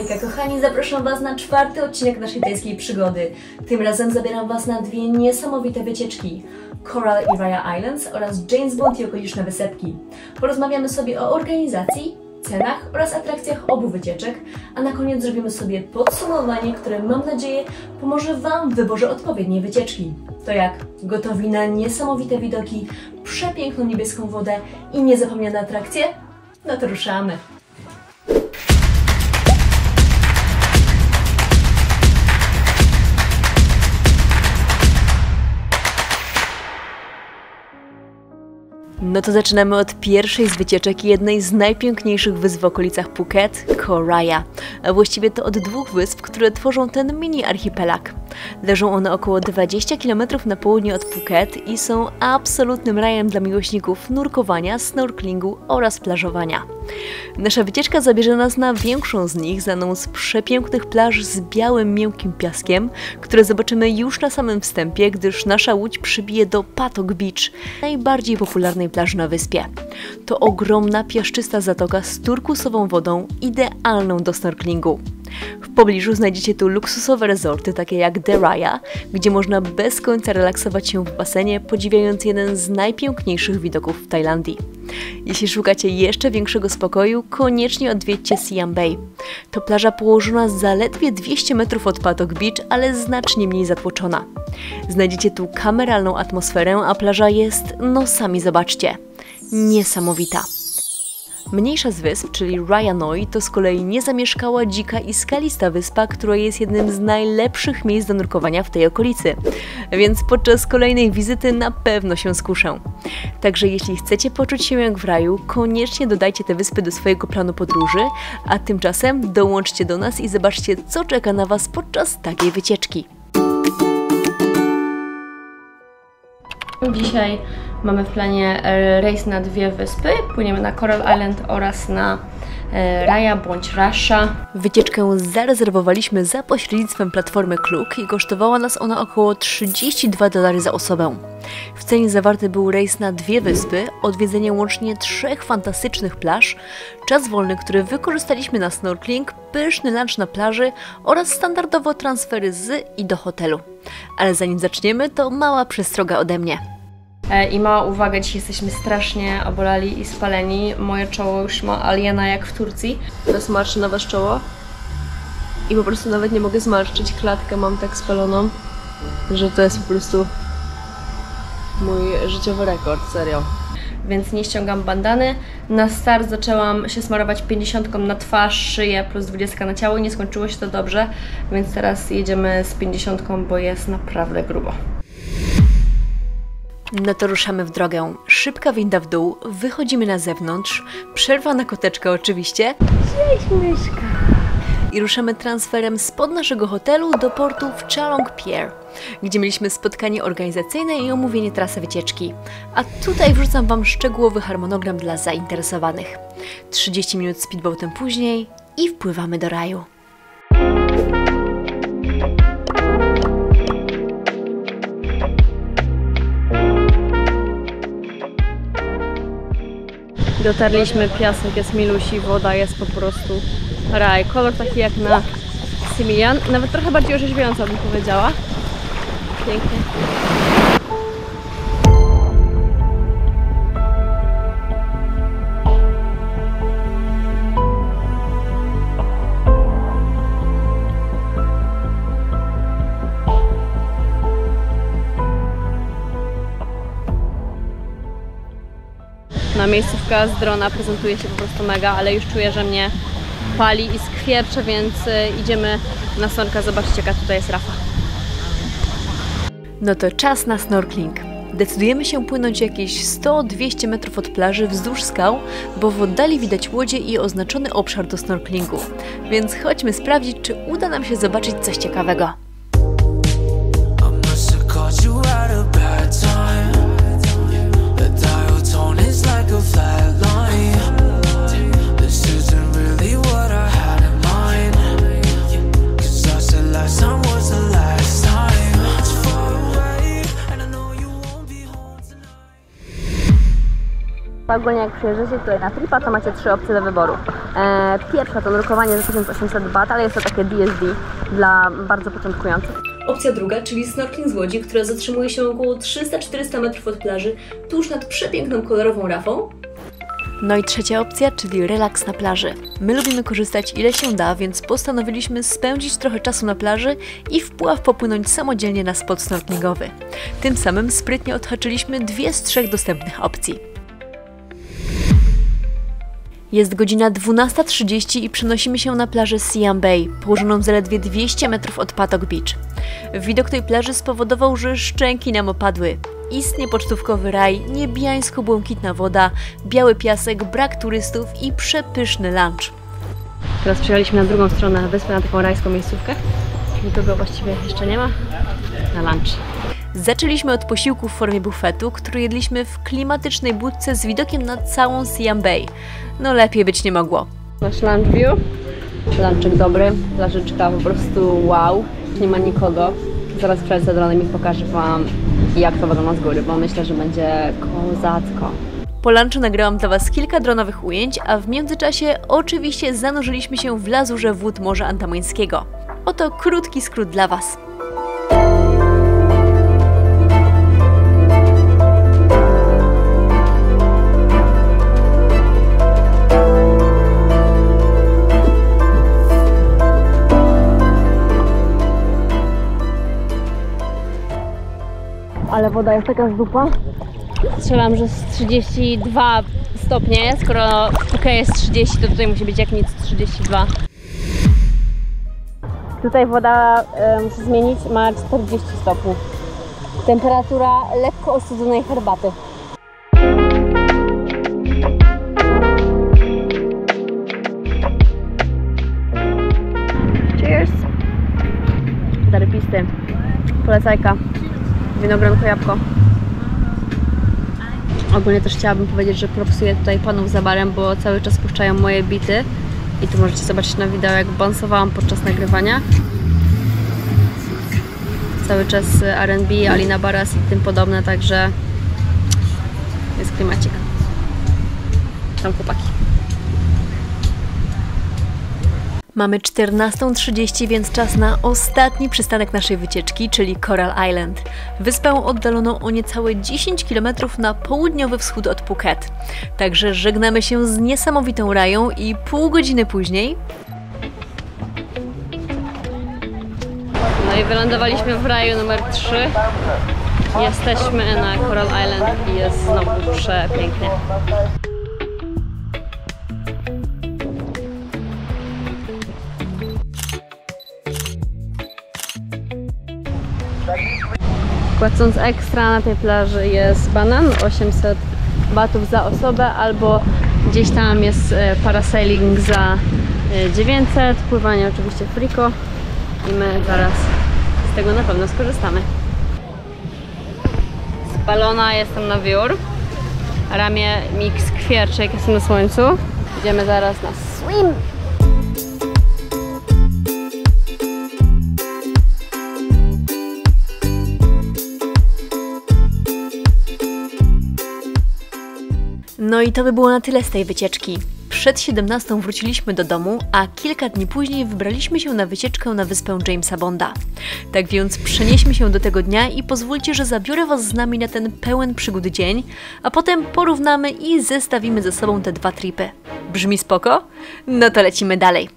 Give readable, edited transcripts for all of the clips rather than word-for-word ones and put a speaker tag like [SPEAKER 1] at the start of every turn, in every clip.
[SPEAKER 1] Hejka kochani, zapraszam Was na 4. odcinek naszej tajskiej przygody. Tym razem zabieram Was na 2 niesamowite wycieczki. Coral i Raya Islands oraz James Bond i okoliczne wysepki. Porozmawiamy sobie o organizacji, cenach oraz atrakcjach obu wycieczek, a na koniec zrobimy sobie podsumowanie, które mam nadzieję pomoże Wam w wyborze odpowiedniej wycieczki. To jak? Gotowi na niesamowite widoki, przepiękną niebieską wodę i niezapomniane atrakcje? No to ruszamy! No to zaczynamy od pierwszej z wycieczek i jednej z najpiękniejszych wysp w okolicach Phuket, Koh Raya. A właściwie to od 2 wysp, które tworzą ten mini archipelag. Leżą one około 20 km na południe od Phuket i są absolutnym rajem dla miłośników nurkowania, snorkelingu oraz plażowania. Nasza wycieczka zabierze nas na większą z nich, znaną z przepięknych plaż z białym, miękkim piaskiem, które zobaczymy już na samym wstępie, gdyż nasza łódź przybije do Patok Beach, najbardziej popularnej plaży na wyspie. To ogromna, piaszczysta zatoka z turkusową wodą, idealną do snorkelingu. W pobliżu znajdziecie tu luksusowe resorty, takie jak The Raya, gdzie można bez końca relaksować się w basenie, podziwiając jeden z najpiękniejszych widoków w Tajlandii. Jeśli szukacie jeszcze większego spokoju, koniecznie odwiedźcie Siam Bay. To plaża położona zaledwie 200 metrów od Patok Beach, ale znacznie mniej zatłoczona. Znajdziecie tu kameralną atmosferę, a plaża jest, no sami zobaczcie, niesamowita. Mniejsza z wysp, czyli Raya Noi, to z kolei niezamieszkała, dzika i skalista wyspa, która jest jednym z najlepszych miejsc do nurkowania w tej okolicy. Więc podczas kolejnej wizyty na pewno się skuszę. Także jeśli chcecie poczuć się jak w raju, koniecznie dodajcie te wyspy do swojego planu podróży, a tymczasem dołączcie do nas i zobaczcie, co czeka na Was podczas takiej wycieczki. Dzisiaj mamy w planie rejs na 2 wyspy. Płyniemy na Coral Island oraz na Raya bądź Rasha. Wycieczkę zarezerwowaliśmy za pośrednictwem platformy Klook i kosztowała nas ona około $32 za osobę. W cenie zawarty był rejs na 2 wyspy, odwiedzenie łącznie 3 fantastycznych plaż, czas wolny, który wykorzystaliśmy na snorkeling, pyszny lunch na plaży oraz standardowo transfery z i do hotelu. Ale zanim zaczniemy, to mała przestroga ode mnie. I mała uwaga, dzisiaj jesteśmy strasznie obolali i spaleni. Moje czoło już ma aliena jak w Turcji. Teraz marszczę na Was czoło i po prostu nawet nie mogę zmarszczyć. Klatkę mam tak spaloną, że to jest po prostu mój życiowy rekord, serio. Więc nie ściągam bandany. Na start zaczęłam się smarować 50 na twarz, szyję plus 20 na ciało i nie skończyło się to dobrze, więc teraz jedziemy z 50, bo jest naprawdę grubo. No to ruszamy w drogę. Szybka winda w dół, wychodzimy na zewnątrz, przerwa na koteczkę oczywiście. Cześć myszka! I ruszamy transferem spod naszego hotelu do portu w Chalong Pier, gdzie mieliśmy spotkanie organizacyjne i omówienie trasy wycieczki. A tutaj wrzucam Wam szczegółowy harmonogram dla zainteresowanych. 30 minut speedboatem później i wpływamy do raju. Dotarliśmy, piasek jest milusi, woda jest po prostu raj. Kolor taki jak na Simian, nawet trochę bardziej orzeźwiająca bym powiedziała. Pięknie. Na miejscówka z drona prezentuje się po prostu mega, ale już czuję, że mnie pali i skwiercze, więc idziemy na snorka. Zobaczcie, jaka tutaj jest rafa. No to czas na snorkeling. Decydujemy się płynąć jakieś 100-200 metrów od plaży wzdłuż skał, bo w oddali widać łodzie i oznaczony obszar do snorkelingu. Więc chodźmy sprawdzić, czy uda nam się zobaczyć coś ciekawego. ogólnie jak przyjeżdżacie tutaj na tripa, to macie 3 opcje do wyboru. Pierwsza to nurkowanie za 1800 bat, ale jest to takie DSD dla bardzo początkujących. Opcja druga, czyli snorkeling z łodzi, która zatrzymuje się około 300-400 metrów od plaży, tuż nad przepiękną kolorową rafą. No i trzecia opcja, czyli relaks na plaży. My lubimy korzystać ile się da, więc postanowiliśmy spędzić trochę czasu na plaży i w pław popłynąć samodzielnie na spot snorkelingowy. Tym samym sprytnie odhaczyliśmy 2 z 3 dostępnych opcji. Jest godzina 12:30 i przenosimy się na plażę Siam Bay, położoną zaledwie 200 metrów od Patok Beach. Widok tej plaży spowodował, że szczęki nam opadły. Istnie pocztówkowy raj, niebiańsko-błękitna woda, biały piasek, brak turystów i przepyszny lunch. Teraz przyjechaliśmy na drugą stronę wyspy, na taką rajską miejscówkę. Nikogo właściwie jeszcze nie ma. Na lunch. Zaczęliśmy od posiłku w formie bufetu, który jedliśmy w klimatycznej budce z widokiem na całą Siam Bay. No lepiej być nie mogło. Nasz lunch view. Lunchek dobry, plażyczka po prostu wow. Nie ma nikogo. Zaraz przelecę dronem i pokażę Wam, jak to wygląda z góry, bo myślę, że będzie kozacko. Po lunchu nagrałam dla Was kilka dronowych ujęć, a w międzyczasie oczywiście zanurzyliśmy się w lazurze wód Morza Andamańskiego. Oto krótki skrót dla Was. Ale woda jest taka z dupa. Strzelam, że z 32 stopnie, skoro w Phuket jest 30, to tutaj musi być jak nic 32. Tutaj woda, muszę zmienić, ma 40 stopni. Temperatura lekko ostudzonej herbaty. Cheers! Zarypisty. Polecajka. Winogronko, jabłko. Ogólnie też chciałabym powiedzieć, że propsuję tutaj panów za barem, bo cały czas puszczają moje bity. I tu możecie zobaczyć na wideo, jak bounsowałam podczas nagrywania. Cały czas R&B, Alina Baras i tym podobne, także jest klimacik. Tam chłopaki. Mamy 14:30, więc czas na ostatni przystanek naszej wycieczki, czyli Coral Island. Wyspę oddaloną o niecałe 10 km na południowy wschód od Phuket. Także żegnamy się z niesamowitą rają i pół godziny później... No i wylądowaliśmy w raju numer 3. Jesteśmy na Coral Island i jest znowu przepięknie. Płacąc ekstra na tej plaży jest banan, 800 batów za osobę, albo gdzieś tam jest parasailing za 900, pływanie oczywiście friko i my zaraz z tego na pewno skorzystamy. Spalona jestem na wiór, ramię mi skwierczy jak jestem na słońcu. Idziemy zaraz na swim! No i to by było na tyle z tej wycieczki. Przed 17 wróciliśmy do domu, a kilka dni później wybraliśmy się na wycieczkę na wyspę Jamesa Bonda. Tak więc przenieśmy się do tego dnia i pozwólcie, że zabiorę Was z nami na ten pełen przygód dzień, a potem porównamy i zestawimy ze sobą te 2 tripy. Brzmi spoko? No to lecimy dalej.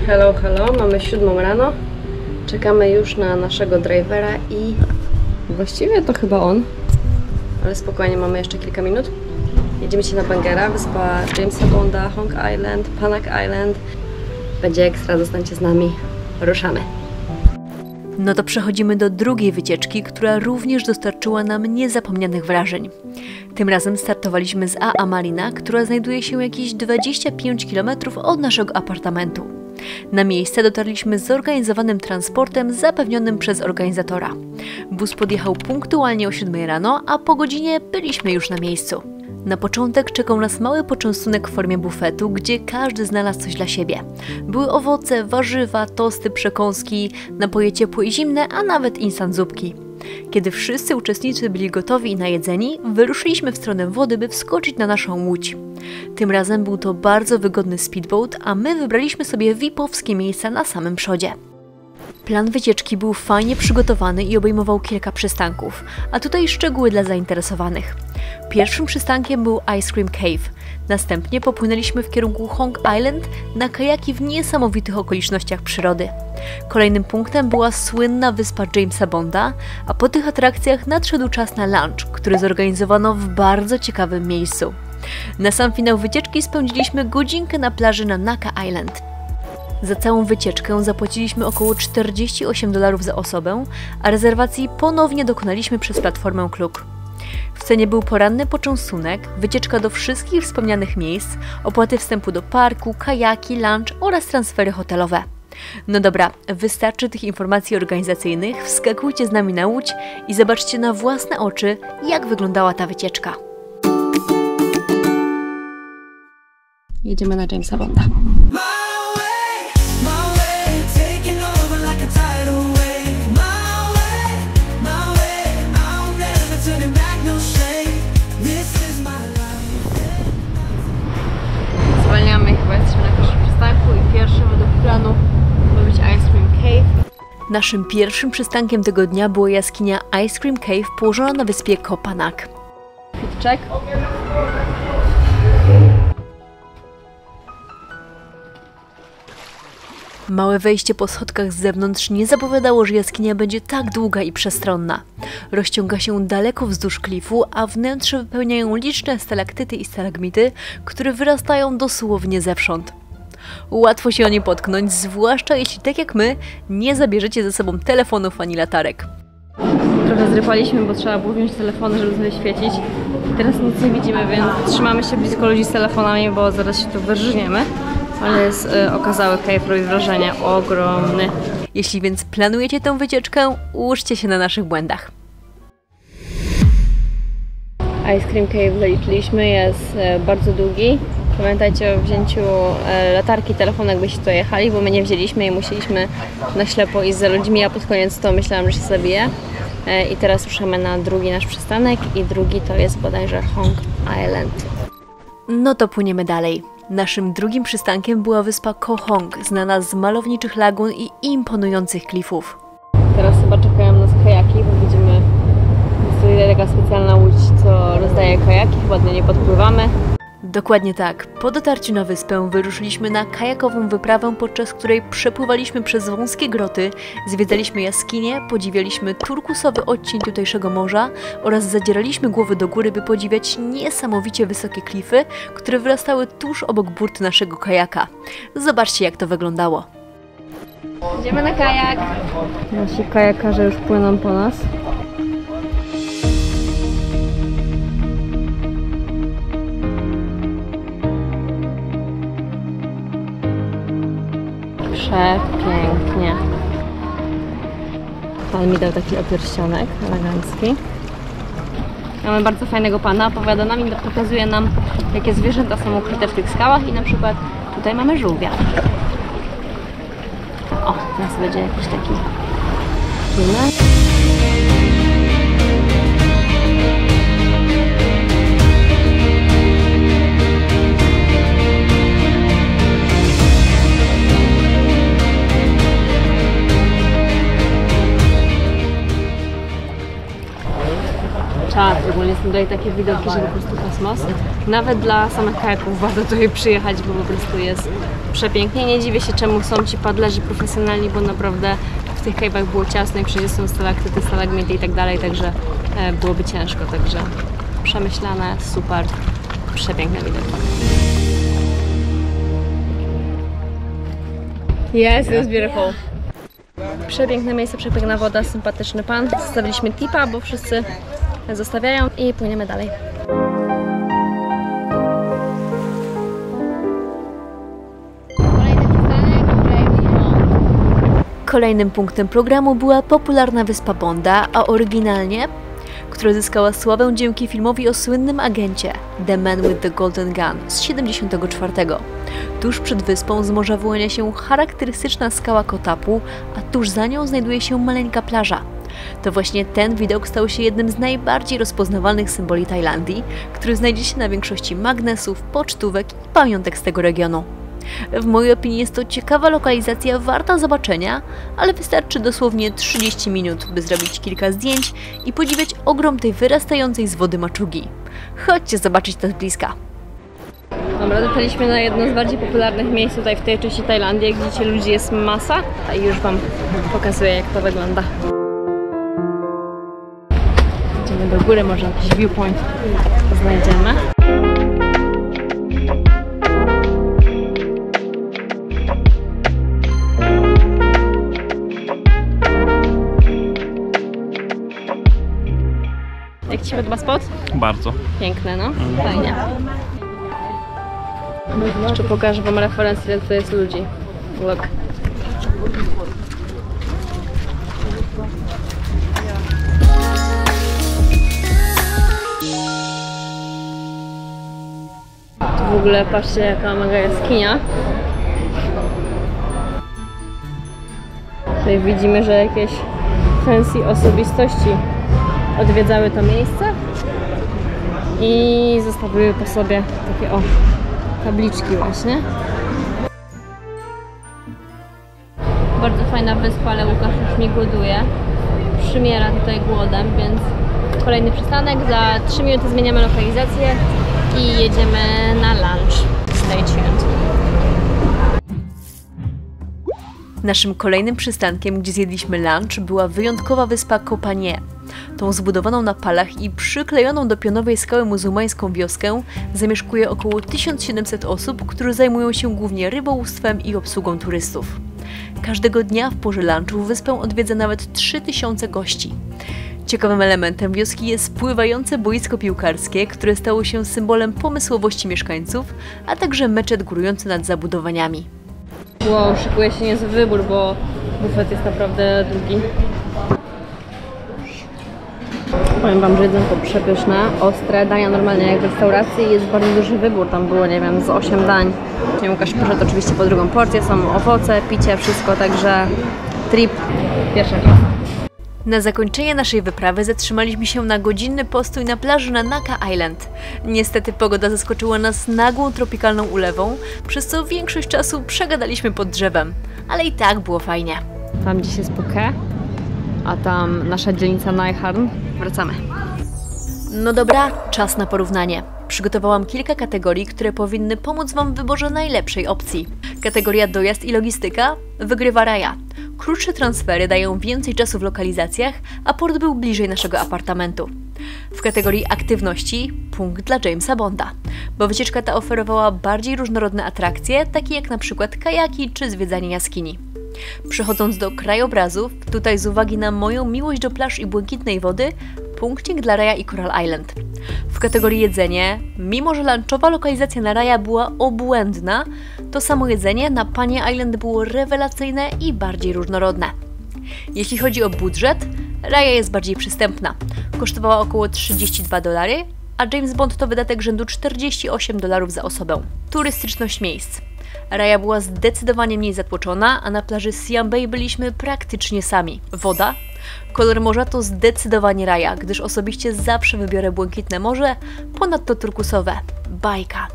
[SPEAKER 1] Hello, hello, mamy 7 rano. Czekamy już na naszego drivera i właściwie to chyba on. Ale spokojnie, mamy jeszcze kilka minut. Jedziemy się na Bangera, wyspa Jamesa Bonda, Hong Island, Panak Island. Będzie ekstra, zostańcie z nami. Ruszamy. No to przechodzimy do drugiej wycieczki, która również dostarczyła nam niezapomnianych wrażeń. Tym razem startowaliśmy z AA Marina, która znajduje się jakieś 25 km od naszego apartamentu. Na miejsce dotarliśmy z zorganizowanym transportem zapewnionym przez organizatora. Bus podjechał punktualnie o 7 rano, a po godzinie byliśmy już na miejscu. Na początek czekał nas mały poczęstunek w formie bufetu, gdzie każdy znalazł coś dla siebie. Były owoce, warzywa, tosty, przekąski, napoje ciepłe i zimne, a nawet instant zupki. Kiedy wszyscy uczestnicy byli gotowi i najedzeni, wyruszyliśmy w stronę wody, by wskoczyć na naszą łódź. Tym razem był to bardzo wygodny speedboat, a my wybraliśmy sobie VIP-owskie miejsca na samym przodzie. Plan wycieczki był fajnie przygotowany i obejmował kilka przystanków, a tutaj szczegóły dla zainteresowanych. Pierwszym przystankiem był Ice Cream Cave. Następnie popłynęliśmy w kierunku Hong Island na kajaki w niesamowitych okolicznościach przyrody. Kolejnym punktem była słynna wyspa Jamesa Bonda, a po tych atrakcjach nadszedł czas na lunch, który zorganizowano w bardzo ciekawym miejscu. Na sam finał wycieczki spędziliśmy godzinkę na plaży na Naka Island. Za całą wycieczkę zapłaciliśmy około $48 za osobę, a rezerwacji ponownie dokonaliśmy przez platformę Klook. W cenie był poranny poczęstunek, wycieczka do wszystkich wspomnianych miejsc, opłaty wstępu do parku, kajaki, lunch oraz transfery hotelowe. No dobra, wystarczy tych informacji organizacyjnych, wskakujcie z nami na łódź i zobaczcie na własne oczy, jak wyglądała ta wycieczka. Jedziemy na Jamesa Bonda. Zwalniamy, chyba jesteśmy na pierwszym przystanku i pierwszym według planu ma być Ice Cream Cave. Naszym pierwszym przystankiem tego dnia była jaskinia Ice Cream Cave położona na wyspie Koh Phanag. Fit check. Małe wejście po schodkach z zewnątrz nie zapowiadało, że jaskinia będzie tak długa i przestronna. Rozciąga się daleko wzdłuż klifu, a wnętrze wypełniają liczne stalaktyty i stalagmity, które wyrastają dosłownie zewsząd. Łatwo się o nie potknąć, zwłaszcza jeśli tak jak my nie zabierzecie ze sobą telefonów ani latarek. Trochę zrypaliśmy, bo trzeba było wziąć telefony, żeby sobie świecić. Teraz nic nie widzimy, więc trzymamy się blisko ludzi z telefonami, bo zaraz się tu wyrżniemy. Ale jest okazały cave, robi wrażenie ogromny. Jeśli więc planujecie tę wycieczkę, uczcie się na naszych błędach. Ice Cream Cave zaliczyliśmy, jest bardzo długi. Pamiętajcie o wzięciu latarki, telefonu, jakbyście to jechali, bo my nie wzięliśmy i musieliśmy na ślepo iść za ludźmi, a pod koniec to myślałam, że się zabije. I teraz ruszamy na drugi nasz przystanek i drugi to jest bodajże Hong Island. No to płyniemy dalej. Naszym drugim przystankiem była wyspa Koh Hong, znana z malowniczych lagun i imponujących klifów. Teraz chyba czekają nas kajaki, bo widzimy, jest tutaj taka specjalna łódź, co rozdaje kajaki, chyba do niej podpływamy. Dokładnie tak. Po dotarciu na wyspę wyruszyliśmy na kajakową wyprawę, podczas której przepływaliśmy przez wąskie groty, zwiedzaliśmy jaskinie, podziwialiśmy turkusowy odcień tutejszego morza oraz zadzieraliśmy głowy do góry, by podziwiać niesamowicie wysokie klify, które wyrastały tuż obok burty naszego kajaka. Zobaczcie, jak to wyglądało. Idziemy na kajak. Nasi kajakarze już płyną po nas. Przepięknie. Pan mi dał taki opierścionek elegancki. Mamy bardzo fajnego pana, opowiada nam i pokazuje nam, jakie zwierzęta są ukryte w tych skałach i na przykład tutaj mamy żółwia. O, teraz będzie jakiś taki płynek. Ogólnie są tutaj takie widoki, że po prostu kosmos. Nawet dla samych kajaków warto tutaj przyjechać, bo po prostu jest przepięknie. Nie dziwię się, czemu są ci padlerzy profesjonalni, bo naprawdę w tych cave'ach było ciasno i wszędzie są stalaktyty, stalagmity i tak dalej, także byłoby ciężko, także przemyślane, super, przepiękne widoki. Yes, it was beautiful. Przepiękne miejsce, przepiękna woda, sympatyczny pan. Zostawiliśmy tipa, bo wszyscy zostawiają i płyniemy dalej. Kolejnym punktem programu była popularna wyspa Bonda, a oryginalnie, która zyskała sławę dzięki filmowi o słynnym agencie The Man with the Golden Gun z 1974. Tuż przed wyspą z morza wyłania się charakterystyczna skała Koh Tapu, a tuż za nią znajduje się maleńka plaża. To właśnie ten widok stał się jednym z najbardziej rozpoznawalnych symboli Tajlandii, który znajdzie się na większości magnesów, pocztówek i pamiątek z tego regionu. W mojej opinii jest to ciekawa lokalizacja warta zobaczenia, ale wystarczy dosłownie 30 minut, by zrobić kilka zdjęć i podziwiać ogrom tej wyrastającej z wody maczugi. Chodźcie zobaczyć to z bliska.
[SPEAKER 2] Dobra, dotarliśmy na jedno z bardziej popularnych miejsc tutaj w tej części Tajlandii. Jak widzicie, ludzi jest masa, a już Wam pokazuję, jak to wygląda. Idziemy do góry, może jakiś viewpoint znajdziemy. Jak Ci się podoba spot?
[SPEAKER 3] Bardzo.
[SPEAKER 2] Piękne, no. Fajnie. Jeszcze pokażę Wam referencję, ile to jest ludzi. Look. Tu w ogóle patrzcie, jaka mega jaskinia. Tutaj widzimy, że jakieś fancy osobistości odwiedzały to miejsce i zostawiły po sobie takie tabliczki właśnie. Bardzo fajna wyspa, ale Łukasz już mi głoduje. Przymiera tutaj głodem, więc kolejny przystanek. Za 3 minuty zmieniamy lokalizację i jedziemy na lunch. Stay tuned.
[SPEAKER 1] Naszym kolejnym przystankiem, gdzie zjedliśmy lunch, była wyjątkowa wyspa Koh Phangan. Tą zbudowaną na palach i przyklejoną do pionowej skały muzułmańską wioskę zamieszkuje około 1700 osób, które zajmują się głównie rybołówstwem i obsługą turystów. Każdego dnia w porze lunchu wyspę odwiedza nawet 3000 gości. Ciekawym elementem wioski jest pływające boisko piłkarskie, które stało się symbolem pomysłowości mieszkańców, a także meczet górujący nad zabudowaniami.
[SPEAKER 2] Wow, szykuje się niezły wybór, bo bufet jest naprawdę długi. Powiem Wam, że jedzonko przepyszne, ostre, dania normalnie jak w restauracji, jest bardzo duży wybór, tam było, nie wiem, z 8 dań. Łukasz poszedł oczywiście po drugą porcję, są owoce, picie, wszystko, także trip pierwsza klasa.
[SPEAKER 1] Na zakończenie naszej wyprawy zatrzymaliśmy się na godzinny postój na plaży na Naka Island. Niestety pogoda zaskoczyła nas nagłą tropikalną ulewą, przez co większość czasu przegadaliśmy pod drzewem, ale i tak było fajnie.
[SPEAKER 2] Tam gdzieś jest Phuket, a tam nasza dzielnica Nai Harn. Wracamy.
[SPEAKER 1] No dobra, czas na porównanie. Przygotowałam kilka kategorii, które powinny pomóc Wam w wyborze najlepszej opcji. Kategoria dojazd i logistyka wygrywa Raya. Krótsze transfery dają więcej czasu w lokalizacjach, a port był bliżej naszego apartamentu. W kategorii aktywności punkt dla Jamesa Bonda, bo wycieczka ta oferowała bardziej różnorodne atrakcje, takie jak na przykład kajaki czy zwiedzanie jaskini. Przechodząc do krajobrazów, tutaj z uwagi na moją miłość do plaż i błękitnej wody, punkcik dla Raya i Coral Island. W kategorii jedzenie, mimo że lunchowa lokalizacja na Raya była obłędna, to samo jedzenie na Panie Island było rewelacyjne i bardziej różnorodne. Jeśli chodzi o budżet, Raya jest bardziej przystępna. Kosztowała około $32, a James Bond to wydatek rzędu $48 za osobę. Turystyczność miejsc. Raya była zdecydowanie mniej zatłoczona, a na plaży Siam Bay byliśmy praktycznie sami. Woda? Kolor morza to zdecydowanie Raya, gdyż osobiście zawsze wybiorę błękitne morze, ponadto turkusowe. Bajka.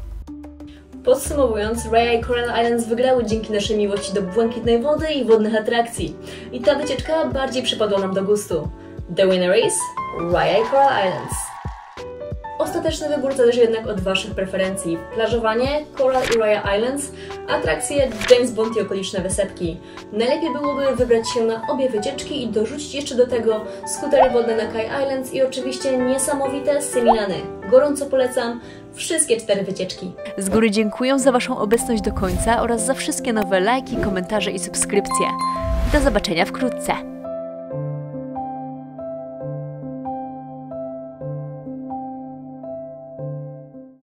[SPEAKER 1] Podsumowując, Raya i Coral Islands wygrały dzięki naszej miłości do błękitnej wody i wodnych atrakcji. I ta wycieczka bardziej przypadła nam do gustu. The winner is Raya i Coral Islands. Ostateczny wybór zależy jednak od Waszych preferencji. Plażowanie, Coral i Raya Islands, atrakcje James Bond i okoliczne wysepki. Najlepiej byłoby wybrać się na obie wycieczki i dorzucić jeszcze do tego skutery wodne na Kai Islands i oczywiście niesamowite Semilany. Gorąco polecam wszystkie 4 wycieczki. Z góry dziękuję za Waszą obecność do końca oraz za wszystkie nowe lajki, komentarze i subskrypcje. Do zobaczenia wkrótce.